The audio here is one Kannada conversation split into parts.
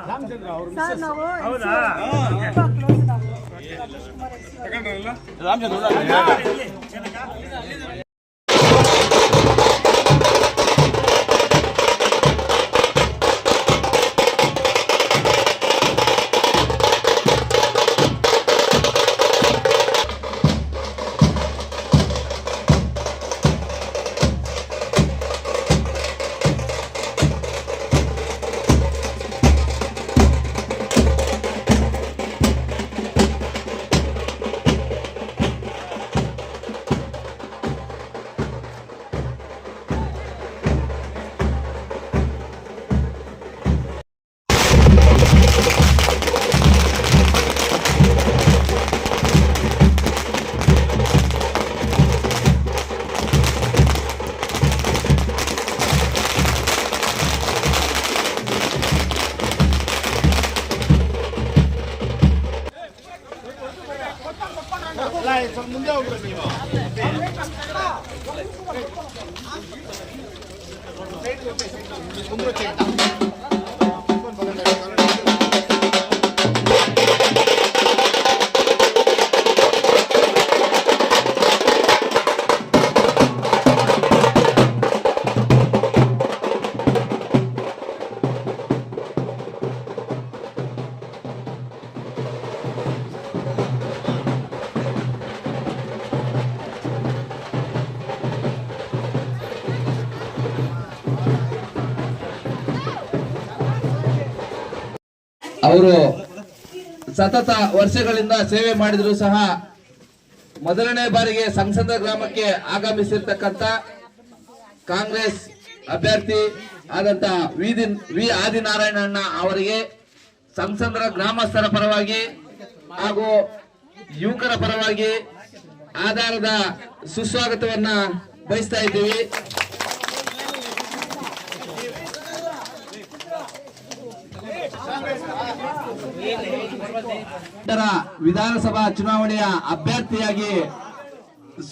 ರಾಮಚಂದ್ರ ಅವರು ಮುಂದೆ ಹೋಗ್ಬೇಕು ನೀವು. ಅವರು ಸತತ ವರ್ಷಗಳಿಂದ ಸೇವೆ ಮಾಡಿದ್ರು ಸಹ ಮೊದಲನೇ ಬಾರಿಗೆ ಸಂಸದ ಗ್ರಾಮಕ್ಕೆ ಆಗಮಿಸಿರ್ತಕ್ಕಂಥ ಕಾಂಗ್ರೆಸ್ ಅಭ್ಯರ್ಥಿ ಆದಂತ ವಿ ಆದಿನಾರಾಯಣಣ್ಣ ಅವರಿಗೆ ಸಂಸದರ ಗ್ರಾಮಸ್ಥರ ಪರವಾಗಿ ಹಾಗೂ ಯುವಕರ ಪರವಾಗಿ ಆಧಾರದ ಸುಸ್ವಾಗತವನ್ನ ಬಯಸ್ತಾ ಇದ್ದೀವಿ. ವಿಧಾನಸಭಾ ಚುನಾವಣೆಯ ಅಭ್ಯರ್ಥಿಯಾಗಿ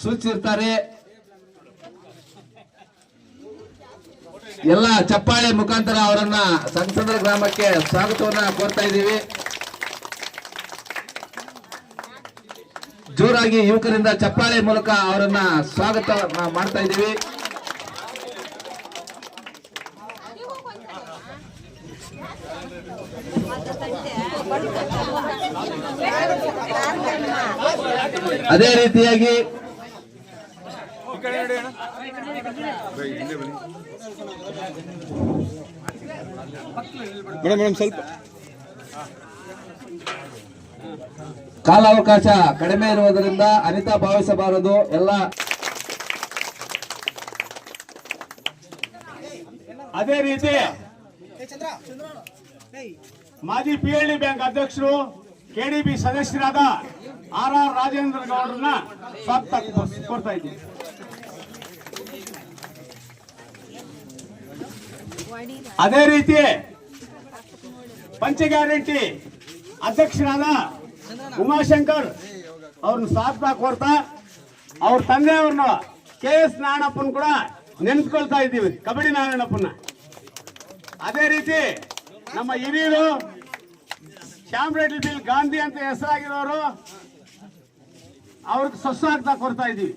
ಸೂಚಿಸಿರ್ತಾರೆ. ಎಲ್ಲ ಚಪ್ಪಾಳೆ ಮುಖಾಂತರ ಅವರನ್ನ ಸಂಸದರ ಗ್ರಾಮಕ್ಕೆ ಸ್ವಾಗತವನ್ನ ಕೋರ್ತಾ ಇದ್ದೀವಿ. ಜೋರಾಗಿ ಯುವಕರಿಂದ ಚಪ್ಪಾಳೆ ಮೂಲಕ ಅವರನ್ನ ಸ್ವಾಗತ ಮಾಡ್ತಾ ಇದ್ದೀವಿ. ಅದೇ ರೀತಿಯಾಗಿ ಸ್ವಲ್ಪ ಕಾಲಾವಕಾಶ ಕಡಿಮೆ ಇರುವುದರಿಂದ ಅನಿತಾ ಭಾವಿಸಬಾರದು. ಎಲ್ಲ ಅದೇ ರೀತಿ ಮಾಜಿ PLD ಬ್ಯಾಂಕ್ ಅಧ್ಯಕ್ಷರು KDB ಸದಸ್ಯರಾದ RR ರಾಜೇಂದ್ರ ಗೌಡರನ್ನ ಸ್ವಾಗತ ಕೋರ್ತಾ ಇದ್ದೀವಿ. ಅದೇ ರೀತಿ ಪಂಚ ಗ್ಯಾರಂಟಿ ಅಧ್ಯಕ್ಷರಾದ ಉಮಾಶಂಕರ್ ಅವ್ರನ್ನ ಸ್ವಾಗತ ಕೋರ್ತಾ ಅವ್ರ ತಂದೆಯವ್ರನ್ನ KS ನಾರಾಯಣಪ್ಪನ ಕೂಡ ನೆನೆಸ್ಕೊಳ್ತಾ ಇದ್ದೀವಿ, ಕಬಡ್ಡಿ ನಾರಾಯಣಪ್ಪನ. ಅದೇ ರೀತಿ ನಮ್ಮ ಹಿರಿಯರು ಶ್ಯಾಮರೆಡ್ಡಿ ಬಿಲ್ ಗಾಂಧಿ ಅಂತ ಹೆಸರಾಗಿರೋರು ಅವ್ರಿಗೆ ಸುಸ್ವಾಗತ ಕೊಡ್ತಾ ಇದ್ದೀವಿ.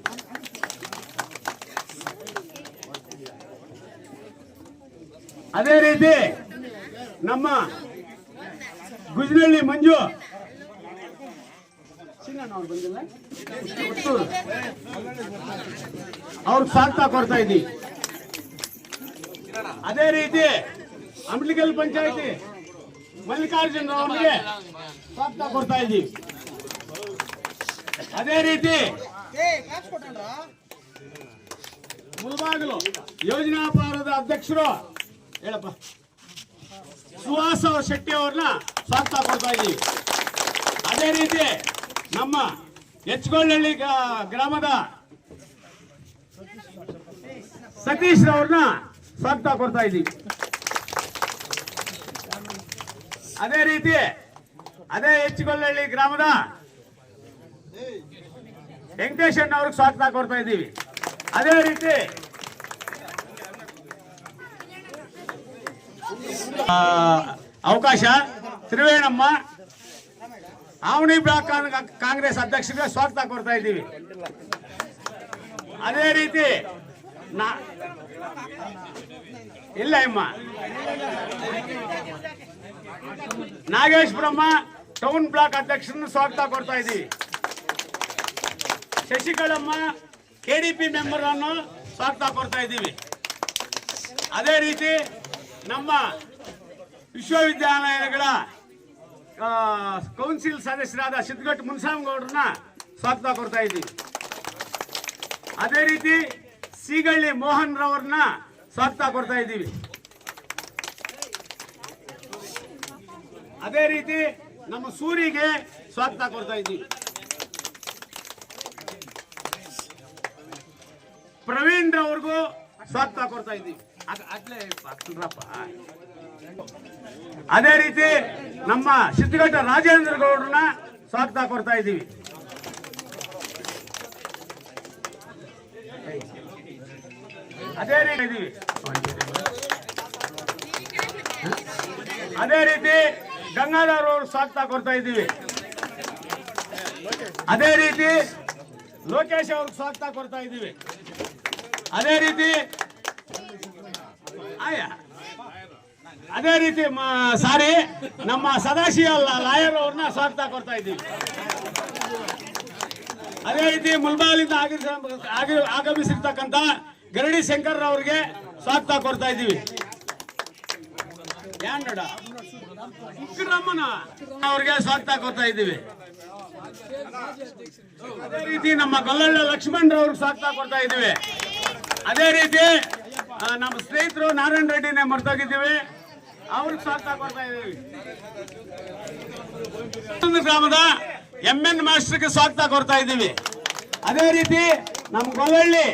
ಅದೇ ರೀತಿ ನಮ್ಮ ಗುಜನಹಳ್ಳಿ ಮಂಜು ಅವ್ರಿಗೆ ಸ್ವಾಗತ ಕೊಡ್ತಾ ಇದ್ದೀವಿ. ಅದೇ ರೀತಿ ಅಂಬ್ಲಿಗಲ್ ಪಂಚಾಯತಿ ಮಲ್ಲಿಕಾರ್ಜುನ್ ಅವರಿಗೆ ಸ್ವಾಗತ ಕೊಡ್ತಾ ಇದ್ದೀವಿ. ಅದೇ ರೀತಿ ಮುಳಬಾಗಿಲು ಯೋಜನಾ ಪಾರದ ಅಧ್ಯಕ್ಷರು ಹೇಳಪ್ಪ ಸುಹಾಸ್ ಶೆಟ್ಟಿ ಅವ್ರನ್ನ ಸ್ವಾಗತ ಕೊಡ್ತಾ ಇದ್ದೀವಿ. ಅದೇ ರೀತಿ ನಮ್ಮ ಹೆಚ್ಗೊಳ್ಳಹಳ್ಳಿ ಗ್ರಾಮದ ಸತೀಶ್ ಅವ್ರನ್ನ ಸ್ವಾಗತ ಕೊಡ್ತಾ ಇದ್ದೀವಿ. ಅದೇ ರೀತಿ ಅದೇ ಹೆಚ್ಗೊಳ್ಳಹಳ್ಳಿ ಗ್ರಾಮದ ವೆಂಕಟೇಶಣ್ಣ ಅವ್ರಿಗೆ ಸ್ವಾಗತ ಕೊಡ್ತಾ ಇದ್ದೀವಿ. ಅದೇ ರೀತಿ ಅವಕಾಶ ತ್ರಿವೇಣಮ್ಮ ಆವಣಿ ಬ್ಲಾಕ್ ಕಾಂಗ್ರೆಸ್ ಅಧ್ಯಕ್ಷರಿಗೆ ಸ್ವಾಗತ ಕೊಡ್ತಾ ಇದ್ದೀವಿ. ಅದೇ ರೀತಿ ಇಲ್ಲ ಅಮ್ಮ ನಾಗೇಶ್ ಬ್ರಹ್ಮ ಟೌನ್ ಬ್ಲಾಕ್ ಅಧ್ಯಕ್ಷರನ್ನು ಸ್ವಾಗತ ಕೊಡ್ತಾ ಇದ್ದೀವಿ. ಶಶಿಕಳಮ್ಮ ಕೆಡಿಪಿ ಮೆಂಬರ್ ಅನ್ನು ಸ್ವಾಗತ ಕೊಡ್ತಾ ಇದ್ದೀವಿ. ಅದೇ ರೀತಿ ನಮ್ಮ ವಿಶ್ವವಿದ್ಯಾಲಯಗಳ ಕೌನ್ಸಿಲ್ ಸದಸ್ಯರಾದ ಸಿದ್ಧಗಟ್ಟ ಮುನ್ಸಾಮಗೌಡ್ರನ್ನ ಸ್ವಾಗತ ಕೊಡ್ತಾ ಇದ್ದೀವಿ. ಅದೇ ರೀತಿ ಸೀಗಳ್ಳಿ ಮೋಹನ್ ರವರನ್ನ ಸ್ವಾಗತ ಕೊಡ್ತಾ ಇದ್ದೀವಿ. ಅದೇ ರೀತಿ ನಮ್ಮ ಸೂರಿಗೆ ಸ್ವಾಗತ ಕೊಡ್ತಾ ಇದ್ದೀವಿ. ಪ್ರವೀಣ್ ರವ್ರಿಗೂ ಸ್ವಾಗತ ಕೊಡ್ತಾ ಇದ್ದೀವಿ. ಅದೇ ರೀತಿ ನಮ್ಮ ಸಿದ್ಧಗಟ್ಟ ರಾಜೇಂದ್ರ ಗೌಡ್ರನ್ನ ಸ್ವಾಗತ ಕೊಡ್ತಾ ಇದ್ದೀವಿ. ಅದೇ ರೀತಿ ಗಂಗಾಧರ್ ಅವರು ಸ್ವಾಗತ ಕೊಡ್ತಾ ಇದ್ದೀವಿ. ಅದೇ ರೀತಿ ಲೋಕೇಶ್ ಅವ್ರಿಗೆ ಸ್ವಾಗತ ಕೊಡ್ತಾ ಇದ್ದೀವಿ. ಅದೇ ರೀತಿ ಸಾರಿ ನಮ್ಮ ಸದಾಶಿವ ಲಾಯರ್ ಅವ್ರನ್ನ ಸ್ವಾಗತ ಕೊಡ್ತಾ ಇದ್ದೀವಿ. ಅದೇ ರೀತಿ ಮುಲ್ಬಾಲಿಂದ ಆಗಮಿಸಿರ್ತಕ್ಕಂಥ ಗರಡಿ ಶಂಕರ್ ಅವರಿಗೆ ಸ್ವಾಗತ ಕೊಡ್ತಾ ಇದ್ದೀವಿ. ಉಗ್ರಮ್ಮನ ಅವ್ರಿಗೆ ಸ್ವಾಗತ ಕೊಡ್ತಾ ಇದ್ದೀವಿ. ಅದೇ ರೀತಿ ನಮ್ಮ ಗೊಲ್ಲಳ್ಳ ಲಕ್ಷ್ಮಣ್ ಅವ್ರಿಗೆ ಸ್ವಾಗತ ಕೊಡ್ತಾ ಇದ್ದೀವಿ. ಅದೇ ರೀತಿ ನಮ್ಮ ಸ್ನೇಹಿತರು ನಾರಾಯಣ ರೆಡ್ಡಿನೇ ಮರ್ತೋಗಿದ್ದೀವಿ, ಅವ್ರಿಗೆ ಸ್ವಾಗತ ಕೊಡ್ತಾ ಇದ್ದೀವಿ. ಗ್ರಾಮದ MN ಮಾಸ್ಟರ್ಗೆ ಸ್ವಾಗತ ಕೊಡ್ತಾ ಇದ್ದೀವಿ. ಅದೇ ರೀತಿ ನಮ್ಮ ಗೊಲ್ಲಳ್ಳಿ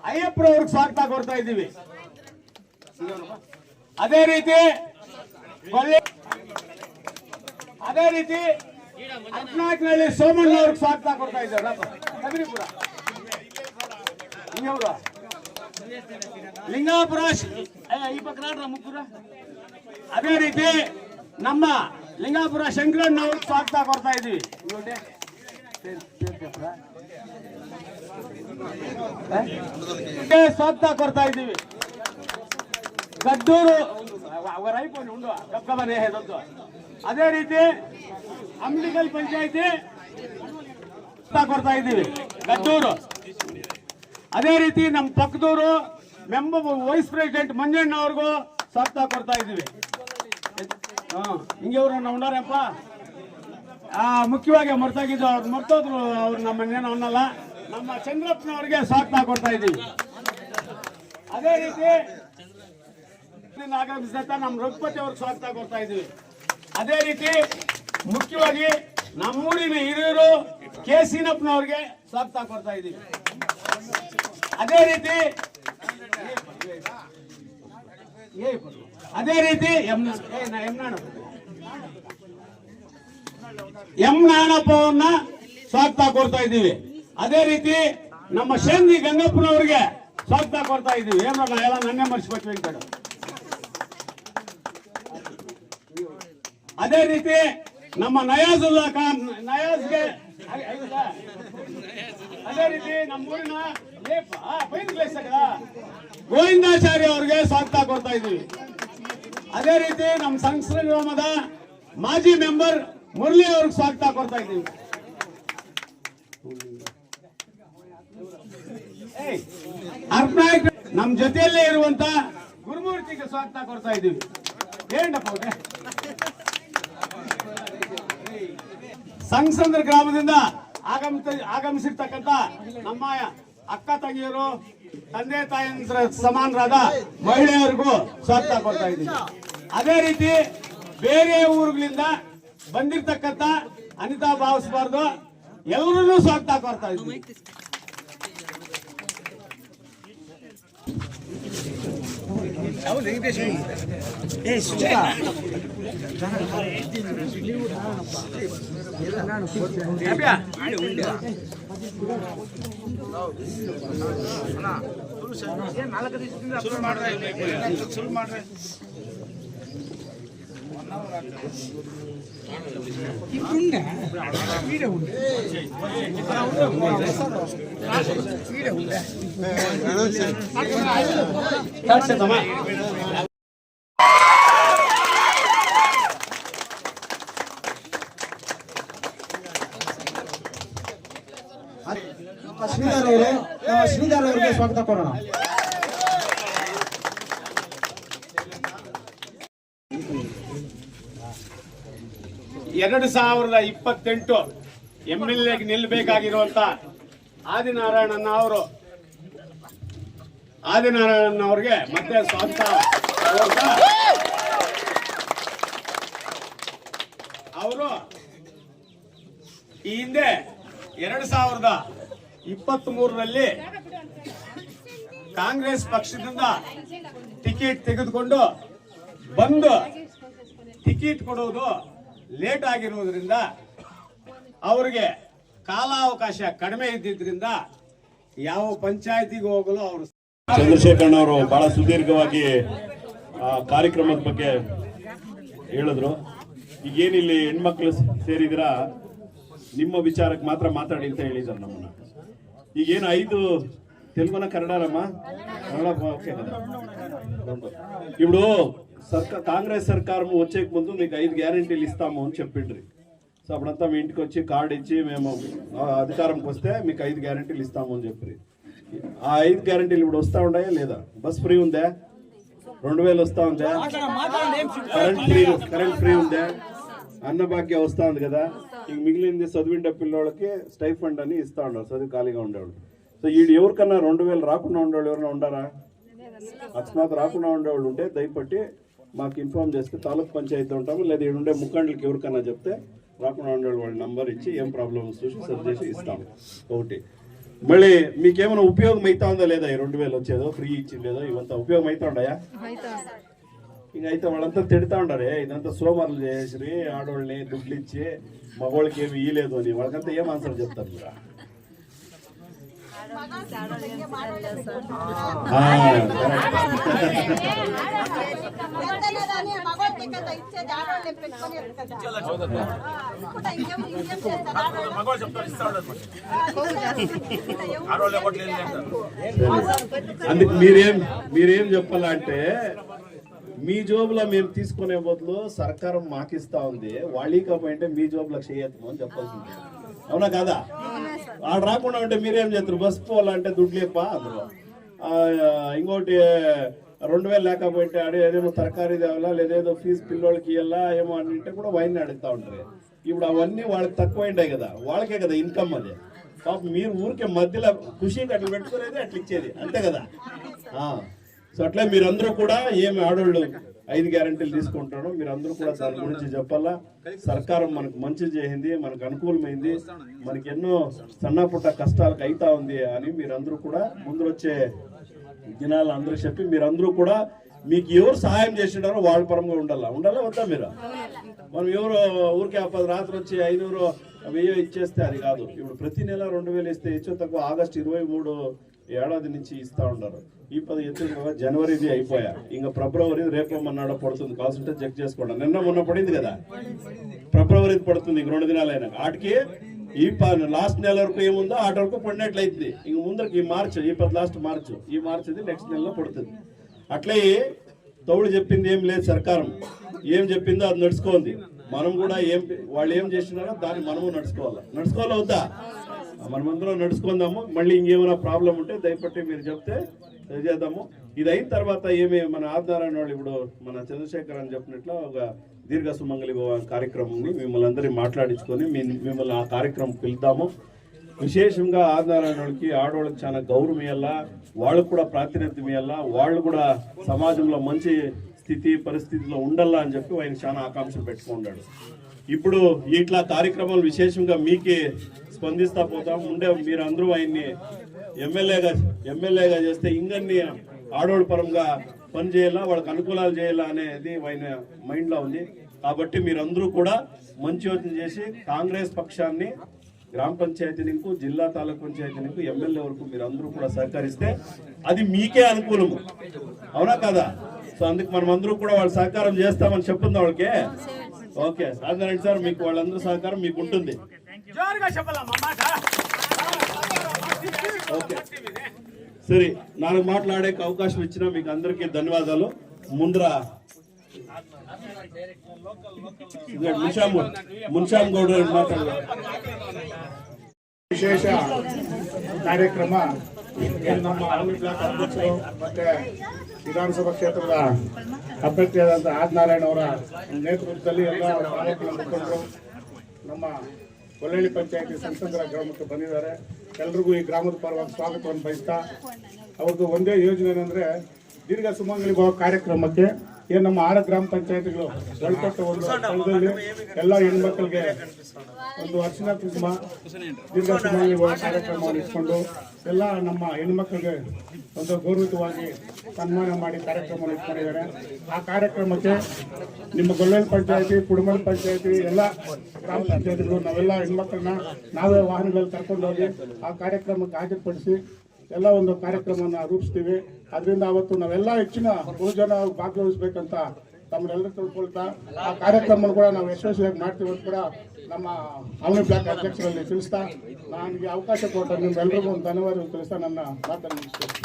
ಅಯ್ಯಪ್ಪರವ್ರಿಗೆ ಸ್ವಾಗತ ಕೊಡ್ತಾ ಇದ್ದೀವಿ. ಅದೇ ರೀತಿ ಅರ್ನಾಕ್ನಹಳ್ಳಿ ಸೋಮಣ್ಣ ಅವ್ರಿಗೆ ಸ್ವಾಗತ ಕೊಡ್ತಾ ಇದ್ದಾರೆ. ಲಿಂಗಾಪುರ ಮುಕ್ಕುರ. ಅದೇ ರೀತಿ ನಮ್ಮ ಲಿಂಗಾಪುರ ಶಂಕರಣ್ಣ ಅವ್ರಿಗೆ ಸ್ವಾಗತ ಕೊಡ್ತಾ ಇದ್ದೀವಿ. ಸ್ವಾಗತ ಕೊಡ್ತಾ ಇದ್ದೀವಿ. ಗದ್ದೂರು ಅದೇ ರೀತಿ ಅಂಬಿಗಲ್ ಪಂಚಾಯತಿ ಕೊಡ್ತಾ ಇದ್ದೀವಿ ಗದ್ದೂರು. ಅದೇ ರೀತಿ ನಮ್ಮ ಪಕ್ಕದೂರು ಮೆಂಬರ್ ವೈಸ್ ಪ್ರೆಸಿಡೆಂಟ್ ಮಂಜಣ್ಣ ಅವ್ರಿಗೂ ಸ್ವಾಗತ ಕೊಡ್ತಾ ಇದ್ದೀವಿ. ಹಿಂಗೆ ಅವ್ರು ಉಂಡಾರಪ್ಪ ಮುಖ್ಯವಾಗಿ ಮರ್ತೋಗಿದ್ದು ಅವ್ರು ಮರ್ತೋದ್ರು, ಅವ್ರು ನಮ್ಮನ್ನೇನು ಅನ್ನಲ್ಲ. ನಮ್ಮ ಚಂದ್ರಪ್ಪನವ್ರಿಗೆ ಸ್ವಾಗತ ಕೊಡ್ತಾ ಇದ್ದೀವಿ. ಅದೇ ರೀತಿ ಆಗಮಿಸಿದಂತ ನಮ್ಮ ರಘುಪತಿ ಅವ್ರಿಗೆ ಸ್ವಾಗತ ಕೊಡ್ತಾ ಇದ್ದೀವಿ. ಅದೇ ರೀತಿ ಮುಖ್ಯವಾಗಿ ನಮ್ಮೂರಿನ ಹಿರಿಯರು KCನಪ್ಪನವ್ರಿಗೆ ಸ್ವಾಗತ ಕೊಡ್ತಾ ಇದ್ದೀವಿ. ಅದೇ ರೀತಿ ಎಂ ನಾಣಪ್ಪ ಅವ್ರನ್ನ ಸ್ವಾಗತ ಕೊಡ್ತಾ ಇದ್ದೀವಿ. ಅದೇ ರೀತಿ ನಮ್ಮ ಶಂದಿ ಗಂಗಪ್ಪನವ್ರಿಗೆ ಸ್ವಾಗತ ಕೊಡ್ತಾ ಇದ್ದೀವಿ. ಏನೋ ನಾ ಎಲ್ಲ ನನ್ನೇ ಮರ್ಸ್ಕೊಟ್ವಿ ಅಂತ. ಅದೇ ರೀತಿ ನಮ್ಮ ನಯಾಜುಲ್ಲಾ ಖಾನ್ ನಯಾಜ್ಗೆ ಅದೇ ರೀತಿ ನಮ್ಮೂರಿನ ಗೋವಿಂದಾಚಾರ್ಯ ಅವ್ರಿಗೆ ಸ್ವಾಗತ ಕೊಡ್ತಾ ಇದ್ದೀವಿ. ಅದೇ ರೀತಿ ನಮ್ಮ ಸಂಸ್ಥೆ ಗ್ರಾಮದ ಮಾಜಿ ಮೆಂಬರ್ ಮುರಳಿ ಅವ್ರಿಗೆ ಸ್ವಾಗತ ಕೊಡ್ತಾ ಇದ್ದೀವಿ. ನಮ್ಮ ಜೊತೆಯಲ್ಲೇ ಇರುವಂತ ಗುರುಮೂರ್ತಿಗೆ ಸ್ವಾಗತ ಕೊಡ್ತಾ ಇದ್ದೀವಿ. ಏನಪ್ಪ ಸಂಸಂದ್ರ ಗ್ರಾಮದಿಂದ ಆಗಮಿಸಿರ್ತಕ್ಕಂಥ ನಮ್ಮ ಅಕ್ಕ ತಂಗಿಯರು ತಂದೆ ತಾಯಂದ್ರ ಸಮಾನರಾದ ಮಹಿಳೆಯರಿಗೂ ಸ್ವಾಗತ ಕೊಡ್ತಾ ಇದ್ದೀವಿ. ಅದೇ ರೀತಿ ಬೇರೆ ಊರುಗಳಿಂದ ಬಂದಿರತಕ್ಕಂಥ ಅನಿತಾ ಭಾವಿಸಬಾರ್ದು, ಎಲ್ಲರೂ ಸ್ವಾಗತ ಕೊಡ್ತಾ ಇದ್ದೀವಿ. ಶ್ರೀಧರ್ ಅವರಿಗೆ ಸ್ವಾಗತ ಕೋರೋಣ. ಎರಡು 2028 MLA ನಿಲ್ಲಬೇಕಾಗಿರುವಂತ ಆದಿನಾರಾಯಣನ್ ಅವ್ರಿಗೆ ಮತ್ತೆ ಸ್ವಾಗತ. ಅವರು ಈ ಹಿಂದೆ 2023ರಲ್ಲಿ ಕಾಂಗ್ರೆಸ್ ಪಕ್ಷದಿಂದ ಟಿಕೆಟ್ ತೆಗೆದುಕೊಂಡು ಬಂದು ಟಿಕೆಟ್ ಕೊಡುವುದು ಲೇಟ್ ಆಗಿರುವುದರಿಂದ ಅವರಿಗೆ ಕಾಲಾವಕಾಶ ಕಡಿಮೆ ಇದ್ದಿದ್ರಿಂದ ಯಾವ ಪಂಚಾಯತಿಗೆ ಹೋಗಲು ಅವರು ಚಂದ್ರಶೇಖರ್ ಅವರು ಬಹಳ ಸುದೀರ್ಘವಾಗಿ ಕಾರ್ಯಕ್ರಮದ ಬಗ್ಗೆ ಹೇಳಿದ್ರು. ಈಗೇನಿಲ್ಲಿ ಹೆಣ್ಮಕ್ಳು ಸೇರಿದ್ರ ನಿಮ್ಮ ವಿಚಾರಕ್ಕೆ ಮಾತ್ರ ಮಾತಾಡಿ ಅಂತ ಹೇಳಿದ್ದಾರೆ ನಮ್ಮನ್ನ. ಈಗೇನು 5 తెలుగున కన్నడరమ్మా ఓకే కదా. ఇప్పుడు కాంగ్రెస్ సర్కారు వచ్చే ముందు మీకు 5 గ్యారెంటీలు ఇస్తాము అని చెప్పిండ్రి. సో అప్పుడంతా మీ ఇంటికి వచ్చి కార్డు ఇచ్చి మేము అధికారంకి వస్తే మీకు 5 గ్యారెంటీలు ఇస్తాము అని చెప్పి ఆ 5 గ్యారెంటీలు ఇప్పుడు వస్తా ఉన్నాయా లేదా? బస్ ఫ్రీ ఉందా? 2000 వస్తా ఉందా? కరెంట్ ఫ్రీ ఉందా? అన్నభాగ్య వస్తా ఉంది కదా. ఇంక మిగిలింది చదివిండే పిల్లోళ్ళకి స్టైఫండ్ అని ఇస్తా ఉన్నారు, చదువు ఖాళీగా ఉండేవాళ్ళు. సో వీడు ఎవరికన్నా 2000 రాకుండా ఉండేవాళ్ళు ఎవరైనా ఉండారా? అకస్మాత్ రాకుండా ఉండేవాళ్ళు ఉంటే దయపట్టి మాకు ఇన్ఫార్మ్ చేస్తే తాలూకు పంచాయతీ ఉంటాము, లేదా ఈడుండే ముఖండ్లకి ఎవరికన్నా చెప్తే రాకుండా ఉండేవాళ్ళు వాళ్ళ నంబర్ ఇచ్చి ఏం ప్రాబ్లమ్స్ చూసి సరి చేసి ఇస్తాము. ఒకటి మళ్ళీ మీకేమైనా ఉపయోగం అవుతా ఉందా లేదా? ఈ 2000 వచ్చేదో ఫ్రీ ఇచ్చిందేదో ఇవంతా ఉపయోగం అవుతా ఉండయా? ఇంక అయితే వాళ్ళంతా తిడతా ఉండారే ఇదంతా సోమర్లు చేసి ఆడవాళ్ళని దుడ్లు ఇచ్చి మగవాళ్ళకి ఏమి ఇయ్యలేదు అని. వాళ్ళకంతా ఏం ఆన్సర్ చెప్తారు మీరు? అందుకు మీరేం చెప్పాలంటే మీ జోబులో మేము తీసుకునే బదులు సర్కారు మాకిస్తా ఉంది, వాళ్ళీకపోయింటే మీ జోబులో చేయొద్దు అని చెప్పాల్సింది. అవునా కాదా? వాడు రాకుండా ఉంటే మీరేం చేస్తారు? బస్ పోవాలంటే దుడ్లేప్ప అందులో. ఇంకోటి 2000 లేకపోతే అదేమో తరకారీ తేవాలా, లేదేదో ఫీజు పిల్లోళ్ళకి ఇవ్వాలా ఏమో అంటే కూడా వైన్ అడుగుతా ఉంటారు. ఇప్పుడు అవన్నీ వాళ్ళకి తక్కువైంటాయి కదా, వాళ్ళకే కదా ఇన్కమ్ అది. పాపం మీరు ఊరికే మధ్యలో ఖుషీకి అట్లా పెట్టుకునేది అట్లా ఇచ్చేది అంతే కదా. సో అట్లా మీరందరూ కూడా ఏమి ఆడోళ్ళు 5 గ్యారెంటీలు తీసుకుంటారో మీరందరూ కూడా దాని గురించి చెప్పాలా. సర్కారం మనకు మంచి చేసింది, మనకు అనుకూలమైంది, మనకి ఎన్నో సన్నపుట్ట కష్టాలకు అయితా ఉంది అని మీరందరూ కూడా ముందు వచ్చే దినాలు అందరూ చెప్పి మీరందరూ కూడా మీకు ఎవరు సహాయం చేసినారో వాళ్ళ పరంగా ఉండాలా వద్దా? మీరు మనం ఎవరు ఊరికే 10 రాత్రి వచ్చి 500 1000 ఇచ్చేస్తే అది కాదు. ఇప్పుడు ప్రతి నెల 2000 ఇస్తే హెచ్చు తక్కువ ఆగస్టు 23 ఏడాది నుంచి ఇస్తా ఉన్నారు. ఈ 10 ఎత్తుగా జనవరిది అయిపోయా, ఇంకా ఫిబ్రవరి రేపు మన్నాడో పడుతుంది, కావాల్సింటే చెక్ చేసుకోండి. నిన్న మొన్న పడింది కదా, ఫిబ్రవరి పడుతుంది ఇంక 2 దినాలైనా. వాటికి ఈ లాస్ట్ నెల వరకు ఏముందో ఆట వరకు పడినట్లయితుంది. ఇంక ముందరికి ఈ మార్చ్ ఈ 10 లాస్ట్ మార్చ్ ఈ మార్చ్ ఇది నెక్స్ట్ నెలలో పడుతుంది. అట్లే తౌడు చెప్పింది ఏం లేదు, సర్కారం ఏం చెప్పిందో అది నడుచుకోండి. మనం కూడా వాళ్ళు ఏం చేసినారో దాన్ని మనము నడుచుకోవాలా వద్దా? మనమందరం నడుచుకుందాము. మళ్ళీ ఇంకేమైనా ప్రాబ్లం ఉంటే దయపట్టి మీరు చెప్తే చేద్దాము. ఇది అయిన తర్వాత మన ఆదినారాయణ వాళ్ళు ఇప్పుడు మన చంద్రశేఖర్ అని చెప్పినట్లు ఒక దీర్ఘ సుమంగళి కార్యక్రమాన్ని మిమ్మల్ని అందరినీ మాట్లాడించుకొని మిమ్మల్ని ఆ కార్యక్రమం పిలుద్దాము. విశేషంగా ఆదినారాయణ వాళ్ళకి ఆడవాళ్ళకి చాలా గౌరవం ఇవ్వాలా, వాళ్ళకు కూడా ప్రాతినిధ్యం ఇవ్వాలా, వాళ్ళు కూడా సమాజంలో మంచి స్థితి పరిస్థితిలో ఉండాలా అని చెప్పి ఆయన చాలా ఆకాంక్షలు పెట్టుకున్నాడు. ఇప్పుడు ఇట్లా కార్యక్రమాలు విశేషంగా మీకే స్పందిస్తా పోతాం. మీరు అందరూ ఆయన్ని ఎమ్మెల్యేగా చేస్తే ఇంకన్ని ఆడోళ్ళ పరంగా పని చేయాలా, వాళ్ళకి అనుకూలాలు చేయాలా అనేది ఆయన మైండ్లో ఉంది. కాబట్టి మీరందరూ కూడా మంచి యోచన చేసి కాంగ్రెస్ పక్షాన్ని గ్రామ పంచాయతీ నుంచి జిల్లా తాలూకు పంచాయతీ నుంచి ఎమ్మెల్యే వరకు మీరందరూ కూడా సహకరిస్తే అది మీకే అనుకూలము. అవునా కదా? సో అందుకు మనం అందరూ కూడా వాళ్ళ సహకారం చేస్తామని చెప్పింది వాళ్ళకి. ఓకే ఆదినారాయణ సార్, మీకు వాళ్ళందరూ సహకారం మీకు ఉంటుంది. జోరుగా చెప్పాలమ్మా మాట. ఓకే సరే, 4 మాట్లాడే అవకాశం ఇచ్చిన మీకు అందరికీ ధన్యవాదాలు. ముందర ಮುನ್ಶಾಮ್ ಗೌಡ್ರು ಮಾತಾಡೋದು. ವಿಶೇಷ ಕಾರ್ಯಕ್ರಮ ನಮ್ಮ ಆಲೂರು ಬ್ಲಾಕ್ ಅಧ್ಯಕ್ಷರು ಮತ್ತೆ ವಿಧಾನಸಭಾ ಕ್ಷೇತ್ರದ ಅಭ್ಯರ್ಥಿಯಾದಂಥ ಆದಿನಾರಾಯಣ ಅವರ ನೇತೃತ್ವದಲ್ಲಿ ಎಲ್ಲ ತಾಲೂಕಿನ ಮುಖಂಡರು ನಮ್ಮ ಕೊಲ್ಲಳ್ಳಿ ಪಂಚಾಯತಿ ಸಂಸದರ ಗ್ರಾಮಕ್ಕೆ ಬಂದಿದ್ದಾರೆ. ಎಲ್ರಿಗೂ ಈ ಗ್ರಾಮದ ಪರವಾಗಿ ಸ್ವಾಗತವನ್ನು ಬಯಸ್ತಾ, ಅವ್ರದ್ದು ಒಂದೇ ಯೋಜನೆ ಏನಂದ್ರೆ ದೀರ್ಘ ಸುಮಂಗಲಿ ಭಾವ ಕಾರ್ಯಕ್ರಮಕ್ಕೆ ಏನು ನಮ್ಮ 6 ಗ್ರಾಮ ಪಂಚಾಯತಿಗಳು ಒಳಪಟ್ಟ ಒಂದು ಸ್ಥಳದಲ್ಲಿ ಎಲ್ಲ ಹೆಣ್ಮಕ್ಳಿಗೆ ಒಂದು ಅರ್ಶಿನ ಕುಸುಮ ದೀರ್ಘ ಸುಮಂಗಲಿ ಭಾವ ಕಾರ್ಯಕ್ರಮವನ್ನು ಇಟ್ಕೊಂಡು ಎಲ್ಲ ನಮ್ಮ ಹೆಣ್ಮಕ್ಳಿಗೆ ಒಂದು ಗೌರವಿತವಾಗಿ ಸನ್ಮಾನ ಮಾಡಿ ಕಾರ್ಯಕ್ರಮವನ್ನು ಇಟ್ಕೊಂಡಿದ್ದಾರೆ. ಆ ಕಾರ್ಯಕ್ರಮಕ್ಕೆ ನಿಮ್ಮ ಗೊಲ್ಲಳ್ಳಿ ಪಂಚಾಯತಿ, ಕುಡುಮಲ್ ಪಂಚಾಯತಿ, ಎಲ್ಲ ಗ್ರಾಮ ಪಂಚಾಯತಿಗಳು ನಾವೆಲ್ಲ ಹೆಣ್ಮಕ್ಳನ್ನ ನಾವೇ ವಾಹನಗಳಲ್ಲಿ ಕರ್ಕೊಂಡು ಹೋಗಿ ಆ ಕಾರ್ಯಕ್ರಮಕ್ಕೆ ಹಾಜರುಪಡಿಸಿ ಎಲ್ಲ ಒಂದು ಕಾರ್ಯಕ್ರಮವನ್ನು ರೂಪಿಸ್ತೀವಿ. ಅದರಿಂದ ಅವತ್ತು ನಾವೆಲ್ಲ ಹೆಚ್ಚಿನ ಬಹುಜನ ಭಾಗವಹಿಸ್ಬೇಕಂತ ತಮ್ಮನ್ನೆಲ್ಲರೂ ತಿಳ್ಕೊಳ್ತಾ ಆ ಕಾರ್ಯಕ್ರಮವನ್ನು ಕೂಡ ನಾವು ಯಶಸ್ವಿಯಾಗಿ ಮಾಡ್ತೀವಿ ಅಂತ ಕೂಡ ನಮ್ಮ ಆಲೂರು ಬ್ಲಾಕ್ ಅಧ್ಯಕ್ಷರಲ್ಲಿ ತಿಳಿಸ್ತಾ, ನನಗೆ ಅವಕಾಶ ಕೊಟ್ಟ ನಿಮ್ಮೆಲ್ಲರಿಗೂ ಒಂದು ಧನ್ಯವಾದ ತಿಳಿಸ್ತಾ ನನ್ನ ಮಾತನ್ನು ಮುಗಿಸ್ತೇನೆ.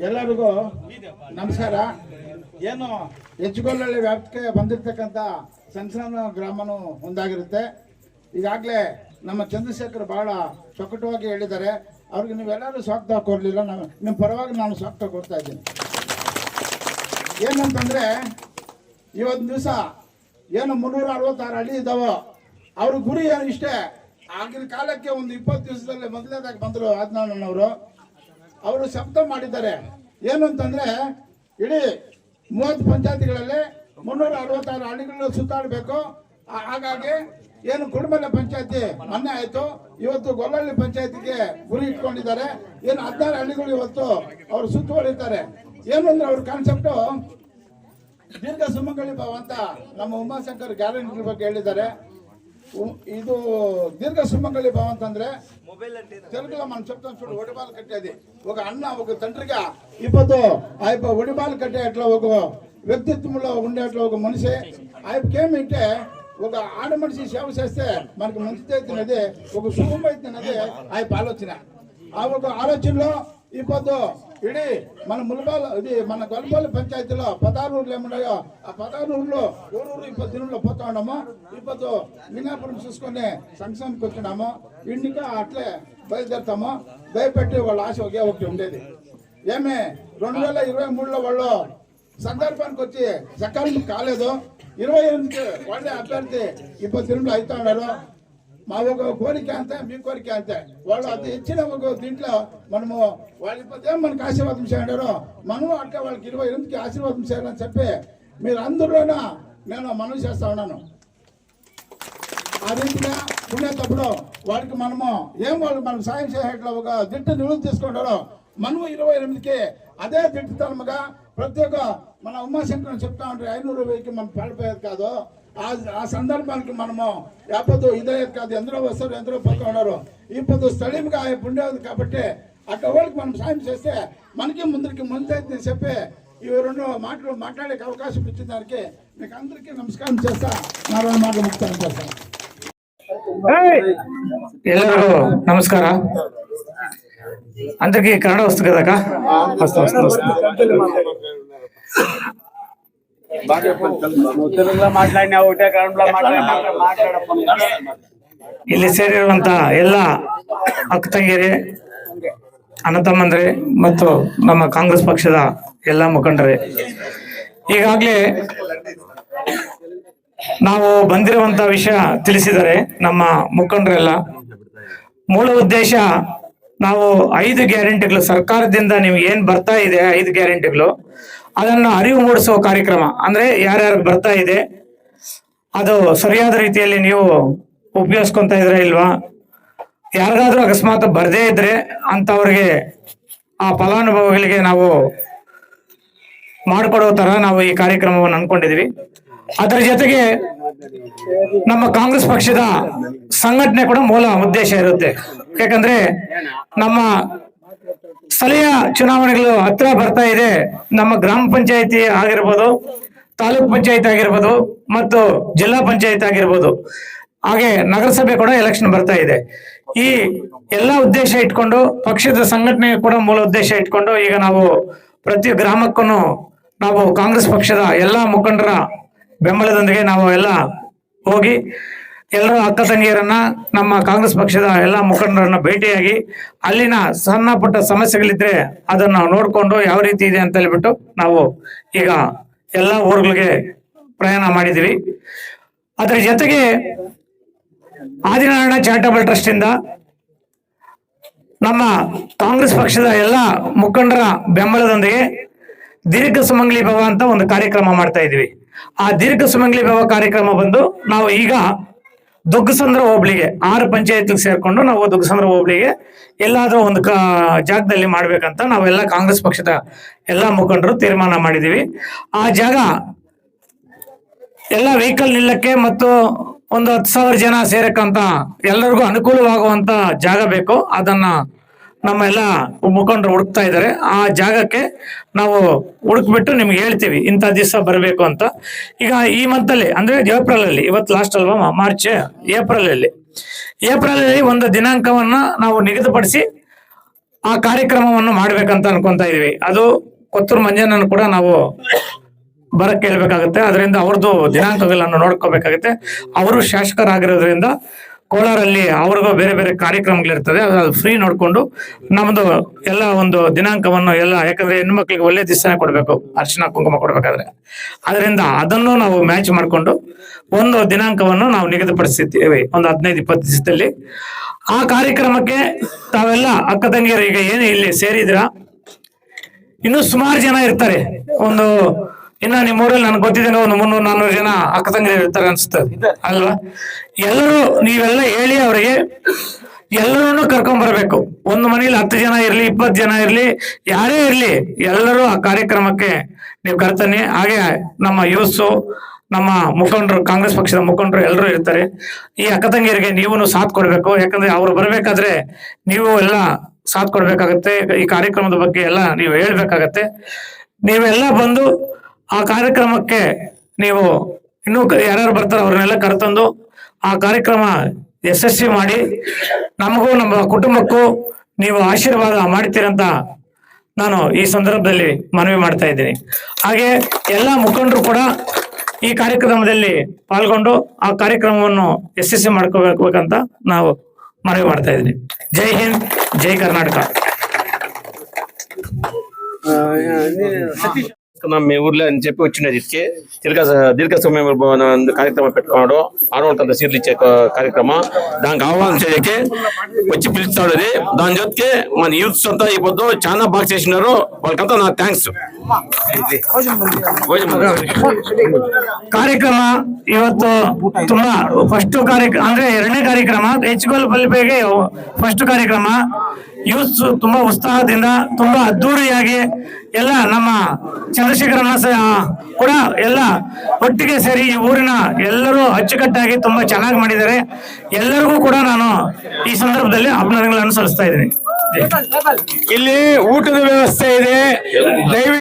ಎಲ್ಲರಿಗೂ ನಮಸ್ಕಾರ. ಏನು ಹೆಜ್ಗೊಲ್ಲಳ್ಳಿ ವ್ಯಾಪ್ತಿಗೆ ಬಂದಿರತಕ್ಕಂಥ ಸಣ್ಣ ಗ್ರಾಮನೂ ಒಂದಾಗಿರುತ್ತೆ. ಈಗಾಗಲೇ ನಮ್ಮ ಚಂದ್ರಶೇಖರ್ ಬಹಳ ಚೊಕಟವಾಗಿ ಹೇಳಿದ್ದಾರೆ. ಅವ್ರಿಗೆ ನೀವೆಲ್ಲರೂ ಸ್ವಾಗತ ಕೊಡಲಿಲ್ಲ, ನಿಮ್ಮ ಪರವಾಗಿ ನಾನು ಸ್ವಾಗತ ಕೊಡ್ತಾ ಇದ್ದೀನಿ. ಏನಂತಂದ್ರೆ ಇವತ್ತು ದಿವಸ ಏನು 366 ಹಳ್ಳಿ ಇದ್ದಾವೋ ಅವ್ರ ಗುರಿ ಏನು ಇಷ್ಟೇ. ಆಗಿನ ಕಾಲಕ್ಕೆ ಒಂದು 20 ದಿವಸದಲ್ಲಿ ಮೊದಲನೇದಾಗಿ ಬಂದರು ಆದಿನಾರಾಯಣವರು. ಅವರು ಶಬ್ದ ಮಾಡಿದ್ದಾರೆ ಏನು ಅಂತಂದ್ರೆ ಇಡೀ 30 ಪಂಚಾಯತಿಗಳಲ್ಲಿ 366 ಹಳ್ಳಿಗಳನ್ನ ಸುತ್ತಾಡಬೇಕು. ಹಾಗಾಗಿ ಏನು ಕುಡುಮಲೆ ಪಂಚಾಯತಿ ಮೊನ್ನೆ ಆಯ್ತು, ಇವತ್ತು ಗೊಲ್ಲಳ್ಳಿ ಪಂಚಾಯತಿಗೆ ಗುರಿ ಇಟ್ಕೊಂಡಿದ್ದಾರೆ. ಏನು 16 ಹಳ್ಳಿಗಳು ಇವತ್ತು ಅವರು ಸುತ್ತುವರಿತಾರೆ. ಏನು ಅಂದ್ರೆ ಅವ್ರ ಕಾನ್ಸೆಪ್ಟು ದೀರ್ಘ ಸುಮಂಗಲಿ ಭಾವ ಅಂತ ನಮ್ಮ ಉಮಾಶಂಕರ್ ಗ್ಯಾರಂಟಿ ಬಗ್ಗೆ ಹೇಳಿದ್ದಾರೆ. ಇದು దీర్ఘ సుమంగళి భావం ಅಂತಂದ್ರೆ తెలుగులో మనం చెప్తాం చూడు, ఒడిబాలు కట్టేది. ఒక అన్న ఒక తండ్రిగా ఇప్పుడు ఆయన ఒడిబాలు కట్టేట్లా ఒక వ్యక్తిత్వంలో ఉండేట్లా ఒక మనిషి ఆయనకేమింటే ఒక ఆడ మనిషి సేవ చేస్తే మనకి మంచిది తినేది, ఒక శుభమైతున్నది ఆయన ఆలోచన. ఆ ఒక ఆలోచనలో ఇప్పుడు ఇడీ మన ములబాల్ ఇది మన గొల్లపల్లి పంచాయతీలో 16 ఊర్లు ఏమున్నాయో ఆ 16 ఊర్లో ఊరు 20 దినంలో పోతా ఉన్నాము. ఇప్పుడు లింగాపురం చూసుకొని సంక్షేమకి వచ్చినాము. ఇండికా అట్లే బయలుదేరుతాము. దయపెట్టి వాళ్ళ ఆశ ఒకే ఒకటి ఉండేది. ఏమే 2023లో వాళ్ళు సందర్భానికి వచ్చి సకాలం కాలేదు. 28కి వాళ్ళే అభ్యర్థి 20 దినంలో అవుతా ఉన్నారు. మా ఒక కోరిక అంతే, మీ కోరిక అంతే. వాళ్ళు అది ఇచ్చిన ఒక దీంట్లో మనము వాళ్ళు ఇప్పుడు మనకు ఆశీర్వాదం చేయండారో మనము అట్లా వాళ్ళకి 28కి ఆశీర్వాదం చేయాలని చెప్పి మీరు అందరూనా నేను మనవి చేస్తా ఉన్నాను. ఆ రీతిగా ఉండేటప్పుడు వాడికి మనము ఏం వాళ్ళు మనం సాయం చేసేట్లా ఒక దిట్టు నిలువ తీసుకుంటారో మనము 28కి అదే దిట్టుతనముగా ప్రతి ఒక్క మన ఉమాశంకర్ చెప్తా ఉంటారు 500 వెయ్యికి మనం పడిపోయేది కాదు. ఆ సందర్భానికి మనము యాపదు ఇదే కాదు, ఎందరో వస్తారు ఎందరో పోతా ఉన్నారు. ఇప్పుడు స్థళీయంగా ఉండేది కాబట్టి అక్కడ వాళ్ళకి మనం సాయం చేస్తే మనకి ముందైతే చెప్పి ఈ 2 మాటలు మాట్లాడే అవకాశం ఇచ్చిన దానికి మీకు అందరికీ నమస్కారం చేస్తా. నా 2 మాటలు ముక్తాను చేస్తాను. ಎಲ್ಲರಿಗೂ ನಮಸ್ಕಾರ. అందరికి కన్నడ వస్తుంది కదా? ಇಲ್ಲಿ ಸೇರಿರುವಂತ ಎಲ್ಲ ಅಕ್ಕ ತಂಗಿಯರೇ, ಅಣ್ಣ ತಮ್ಮಂದ್ರೆ ಮತ್ತು ನಮ್ಮ ಕಾಂಗ್ರೆಸ್ ಪಕ್ಷದ ಎಲ್ಲ ಮುಖಂಡರೇ, ಈಗಾಗಲೇ ನಾವು ಬಂದಿರುವಂತ ವಿಷಯ ತಿಳಿಸಿದ್ದಾರೆ ನಮ್ಮ ಮುಖಂಡರೆಲ್ಲ. ಮೂಲ ಉದ್ದೇಶ ನಾವು 5 ಗ್ಯಾರಂಟಿಗಳು ಸರ್ಕಾರದಿಂದ ನಿಮ್ಗೆ ಏನ್ ಬರ್ತಾ ಇದೆ 5 ಗ್ಯಾರಂಟಿಗಳು ಅದನ್ನು ಅರಿವು ಮೂಡಿಸುವ ಕಾರ್ಯಕ್ರಮ. ಅಂದ್ರೆ ಯಾರ್ಯಾರು ಬರ್ತಾ ಇದೆ ಅದು ಸರಿಯಾದ ರೀತಿಯಲ್ಲಿ ನೀವು ಉಪಯೋಗಿಸ್ಕೊಂತ ಇದ್ರೆ ಇಲ್ವಾ, ಯಾರಿಗಾದ್ರೂ ಅಕಸ್ಮಾತ್ ಬರ್ದೇ ಇದ್ರೆ ಅಂತವ್ರಿಗೆ ಆ ಫಲಾನುಭವಿಗಳಿಗೆ ನಾವು ಮಾಡಿಕೊಡೋ ತರ ನಾವು ಈ ಕಾರ್ಯಕ್ರಮವನ್ನು ಅನ್ಕೊಂಡಿದೀವಿ. ಅದರ ಜೊತೆಗೆ ನಮ್ಮ ಕಾಂಗ್ರೆಸ್ ಪಕ್ಷದ ಸಂಘಟನೆ ಕೂಡ ಮೂಲ ಉದ್ದೇಶ ಇರುತ್ತೆ. ಯಾಕಂದ್ರೆ ನಮ್ಮ ಸ್ಥಳೀಯ ಚುನಾವಣೆಗಳು ಹತ್ರ ಬರ್ತಾ ಇದೆ. ನಮ್ಮ ಗ್ರಾಮ ಪಂಚಾಯತಿ ಆಗಿರ್ಬೋದು, ತಾಲೂಕ್ ಪಂಚಾಯತ್ ಆಗಿರ್ಬೋದು ಮತ್ತು ಜಿಲ್ಲಾ ಪಂಚಾಯತ್ ಆಗಿರ್ಬೋದು, ಹಾಗೆ ನಗರಸಭೆ ಕೂಡ ಎಲೆಕ್ಷನ್ ಬರ್ತಾ ಇದೆ. ಈ ಎಲ್ಲ ಉದ್ದೇಶ ಇಟ್ಕೊಂಡು ಪಕ್ಷದ ಸಂಘಟನೆ ಕೂಡ ಮೂಲ ಉದ್ದೇಶ ಇಟ್ಕೊಂಡು ಈಗ ನಾವು ಪ್ರತಿ ಗ್ರಾಮಕ್ಕೂ ನಾವು ಕಾಂಗ್ರೆಸ್ ಪಕ್ಷದ ಎಲ್ಲಾ ಮುಖಂಡರ ಬೆಂಬಲದೊಂದಿಗೆ ನಾವು ಎಲ್ಲ ಹೋಗಿ ಎಲ್ಲರ ಅಕ್ಕ ತಂಗಿಯರನ್ನ, ನಮ್ಮ ಕಾಂಗ್ರೆಸ್ ಪಕ್ಷದ ಎಲ್ಲಾ ಮುಖಂಡರನ್ನ ಭೇಟಿಯಾಗಿ ಅಲ್ಲಿನ ಸಣ್ಣ ಪುಟ್ಟ ಸಮಸ್ಯೆಗಳಿದ್ರೆ ಅದನ್ನ ನೋಡ್ಕೊಂಡು ಯಾವ ರೀತಿ ಇದೆ ಅಂತ ಹೇಳ್ಬಿಟ್ಟು ನಾವು ಈಗ ಎಲ್ಲಾ ಊರುಗಳಿಗೆ ಪ್ರಯಾಣ ಮಾಡಿದೀವಿ. ಅದರ ಜೊತೆಗೆ ಆದಿನಾರಾಯಣ ಚಾರಿಟಬಲ್ ಟ್ರಸ್ಟ್ ಇಂದ ನಮ್ಮ ಕಾಂಗ್ರೆಸ್ ಪಕ್ಷದ ಎಲ್ಲ ಮುಖಂಡರ ಬೆಂಬಲದೊಂದಿಗೆ ದೀರ್ಘ ಸುಮಂಗಲಿ ಭವ ಅಂತ ಒಂದು ಕಾರ್ಯಕ್ರಮ ಮಾಡ್ತಾ ಇದೀವಿ. ಆ ದೀರ್ಘ ಸುಮಂಗಲಿ ಭವ ಕಾರ್ಯಕ್ರಮ ಬಂದು ನಾವು ಈಗ ದುಗ್ಗಸಂದ್ರ ಹೋಬಳಿಗೆ 6 ಪಂಚಾಯತ್ ಸೇರ್ಕೊಂಡು ನಾವು ದುಗ್ಗಸಂದ್ರ ಹೋಬಳಿಗೆ ಎಲ್ಲಾದ್ರೂ ಒಂದು ಜಾಗದಲ್ಲಿ ಮಾಡ್ಬೇಕಂತ ನಾವೆಲ್ಲ ಕಾಂಗ್ರೆಸ್ ಪಕ್ಷದ ಎಲ್ಲಾ ಮುಖಂಡರು ತೀರ್ಮಾನ ಮಾಡಿದೀವಿ. ಆ ಜಾಗ ಎಲ್ಲ ವೆಹಿಕಲ್ ನಿಲ್ಲಕ್ಕೆ ಮತ್ತು ಒಂದು 10,000 ಜನ ಸೇರಕ್ಕಂತ ಎಲ್ಲರಿಗೂ ಅನುಕೂಲವಾಗುವಂತ ಜಾಗ ಬೇಕು. ಅದನ್ನ ನಮ್ಮೆಲ್ಲ ಮುಖಂಡರು ಹುಡುಕ್ತಾ ಇದ್ದಾರೆ. ಆ ಜಾಗಕ್ಕೆ ನಾವು ಹುಡುಕ್ಬಿಟ್ಟು ನಿಮ್ಗೆ ಹೇಳ್ತೀವಿ ಇಂಥ ದಿವಸ ಬರಬೇಕು ಅಂತ. ಈಗ ಈ ಮಂತ್ ಅಲ್ಲಿ ಅಂದ್ರೆ ಏಪ್ರಿಲ್ ಅಲ್ಲಿ, ಇವತ್ತು ಲಾಸ್ಟ್ ಅಲ್ವಾ, ಮಾರ್ಚ್ ಏಪ್ರಿಲ್ ಅಲ್ಲಿ ಒಂದು ದಿನಾಂಕವನ್ನ ನಾವು ನಿಗದಿಪಡಿಸಿ ಆ ಕಾರ್ಯಕ್ರಮವನ್ನು ಮಾಡ್ಬೇಕಂತ ಅನ್ಕೊಂತಾ ಇದೀವಿ. ಅದು ಕೊತ್ತೂರು ಮಂಜಣ್ಣನ ಕೂಡ ನಾವು ಬರಕ್ ಕೇಳ್ಬೇಕಾಗುತ್ತೆ. ಅದರಿಂದ ಅವ್ರದ್ದು ದಿನಾಂಕಗಳನ್ನು ನೋಡ್ಕೋಬೇಕಾಗುತ್ತೆ. ಅವರು ಶಾಸಕರಾಗಿರೋದ್ರಿಂದ ಕೋಲಾರಲ್ಲಿ ಅವ್ರಿಗೂ ಬೇರೆ ಬೇರೆ ಕಾರ್ಯಕ್ರಮಗಳಿರ್ತದೆ. ಅದು ಫ್ರೀ ನೋಡ್ಕೊಂಡು ನಮ್ದು ಎಲ್ಲ ಒಂದು ದಿನಾಂಕವನ್ನು ಎಲ್ಲ, ಯಾಕಂದ್ರೆ ಹೆಣ್ಮಕ್ಳಿಗೆ ಒಳ್ಳೆ ದಿವಸನೇ ಕೊಡ್ಬೇಕು ಅರ್ಶಿನ ಕುಂಕುಮ ಕೊಡ್ಬೇಕಾದ್ರೆ. ಅದರಿಂದ ಅದನ್ನು ನಾವು ಮ್ಯಾಚ್ ಮಾಡ್ಕೊಂಡು ಒಂದು ದಿನಾಂಕವನ್ನು ನಾವು ನಿಗದಿಪಡಿಸಿದ್ದೇವೆ ಒಂದು 15-20 ದಿವಸದಲ್ಲಿ. ಆ ಕಾರ್ಯಕ್ರಮಕ್ಕೆ ತಾವೆಲ್ಲ ಅಕ್ಕ ತಂಗಿಯರು ಈಗ ಏನು ಇಲ್ಲಿ ಸೇರಿದ್ರ, ಇನ್ನು ಸುಮಾರು ಜನ ಇರ್ತಾರೆ. ಇನ್ನ ನಿಮ್ಮ ಊರಲ್ಲಿ ನನ್ಗೆ ಗೊತ್ತಿದ್ದಂಗೆ ಒಂದು 300-400 ಜನ ಅಕ್ಕ ತಂಗಿಯರು ಇರ್ತಾರೆ ಅನ್ಸುತ್ತೆ ಅಲ್ವಾ? ಎಲ್ಲರೂ ನೀವೆಲ್ಲ ಹೇಳಿ ಅವರಿಗೆ ಎಲ್ಲರನ್ನು ಕರ್ಕೊಂಡ್ ಬರ್ಬೇಕು. ಒಂದು ಮನೇಲಿ 10 ಜನ ಇರ್ಲಿ, 20 ಜನ ಇರ್ಲಿ, ಯಾರೇ ಇರ್ಲಿ, ಎಲ್ಲರೂ ಆ ಕಾರ್ಯಕ್ರಮಕ್ಕೆ ನೀವು ಕರ್ತಾನೆ. ಹಾಗೆ ನಮ್ಮ ಯೂತ್ಸು, ನಮ್ಮ ಮುಖಂಡರು, ಕಾಂಗ್ರೆಸ್ ಪಕ್ಷದ ಮುಖಂಡರು ಎಲ್ಲರೂ ಇರ್ತಾರೆ. ಈ ಅಕ್ಕ ತಂಗಿಯರಿಗೆ ನೀವು ಸಾಥ್ ಕೊಡ್ಬೇಕು. ಯಾಕಂದ್ರೆ ಅವ್ರು ಬರ್ಬೇಕಾದ್ರೆ ನೀವು ಎಲ್ಲ ಸಾಥ್ ಕೊಡ್ಬೇಕಾಗತ್ತೆ. ಈ ಕಾರ್ಯಕ್ರಮದ ಬಗ್ಗೆ ಎಲ್ಲ ನೀವು ಹೇಳ್ಬೇಕಾಗತ್ತೆ. ನೀವೆಲ್ಲ ಬಂದು ಆ ಕಾರ್ಯಕ್ರಮಕ್ಕೆ ನೀವು ಇನ್ನೂ ಯಾರ್ಯಾರು ಬರ್ತಾರೋ ಅವ್ರನ್ನೆಲ್ಲ ಕರೆತಂದು ಆ ಕಾರ್ಯಕ್ರಮ ಯಶಸ್ವಿ ಮಾಡಿ ನಮಗೂ ನಮ್ಮ ಕುಟುಂಬಕ್ಕೂ ನೀವು ಆಶೀರ್ವಾದ ಮಾಡ್ತೀರಂತ ನಾನು ಈ ಸಂದರ್ಭದಲ್ಲಿ ಮನವಿ ಮಾಡ್ತಾ ಇದ್ದೀನಿ. ಹಾಗೆ ಎಲ್ಲ ಮುಖಂಡರು ಕೂಡ ಈ ಕಾರ್ಯಕ್ರಮದಲ್ಲಿ ಪಾಲ್ಗೊಂಡು ಆ ಕಾರ್ಯಕ್ರಮವನ್ನು ಯಶಸ್ವಿ ಮಾಡ್ಕೋಬೇಕಂತ ನಾವು ಮನವಿ ಮಾಡ್ತಾ ಇದ್ದೀನಿ. ಜೈ ಹಿಂದ್, ಜೈ ಕರ್ನಾಟಕ. మీ ఊర్లో అని చెప్పి వచ్చినది ఇచ్చి దీర్ఘ సమయం ಒಂದು ಕಾರ್ಯಕ್ರಮ పెట్టుకున్నాడు. ఆడవాళ్ళకంతా సీట్లు ఇచ్చే కార్యక్రమం, దానికి ఆహ్వానం చేయడానికి వచ్చి పిలుస్తాడు. అది దాని జೊತೆಗೆ మన యూత్స్ అంతా ఈ పొద్దు చాలా బాగా చేసినారు. వాళ్ళకంతా నా థ్యాంక్స్. ಕಾರ್ಯಕ್ರಮ ಇವತ್ತು ತುಂಬಾ ಫಸ್ಟ್ ಕಾರ್ಯಕ್ರಮ ಅಂದ್ರೆ 2ನೇ ಕಾರ್ಯಕ್ರಮ, ಹೆಚ್ಚುಗೊಲ್ಪಲ್ಪೆಗೆ ಫಸ್ಟ್ ಕಾರ್ಯಕ್ರಮ. ಯೂತ್ ತುಂಬಾ ಉತ್ಸಾಹದಿಂದ ತುಂಬಾ ಅದ್ದೂರಿಯಾಗಿ ಎಲ್ಲ ನಮ್ಮ ಚಂದ್ರಶೇಖರನ್ನ ಕೂಡ ಎಲ್ಲ ಒಟ್ಟಿಗೆ ಸೇರಿ ಈ ಊರಿನ ಎಲ್ಲರೂ ಅಚ್ಚುಕಟ್ಟಾಗಿ ತುಂಬಾ ಚೆನ್ನಾಗಿ ಮಾಡಿದ್ದಾರೆ. ಎಲ್ಲರಿಗೂ ಕೂಡ ನಾನು ಈ ಸಂದರ್ಭದಲ್ಲಿ ಅಭಿನಂದನೆಗಳನ್ನು ಸಲ್ಲಿಸ್ತಾ ಇದ್ದೀನಿ. ಇಲ್ಲಿ ಊಟದ ವ್ಯವಸ್ಥೆ ಇದೆ. ದಯವಿಟ್ಟು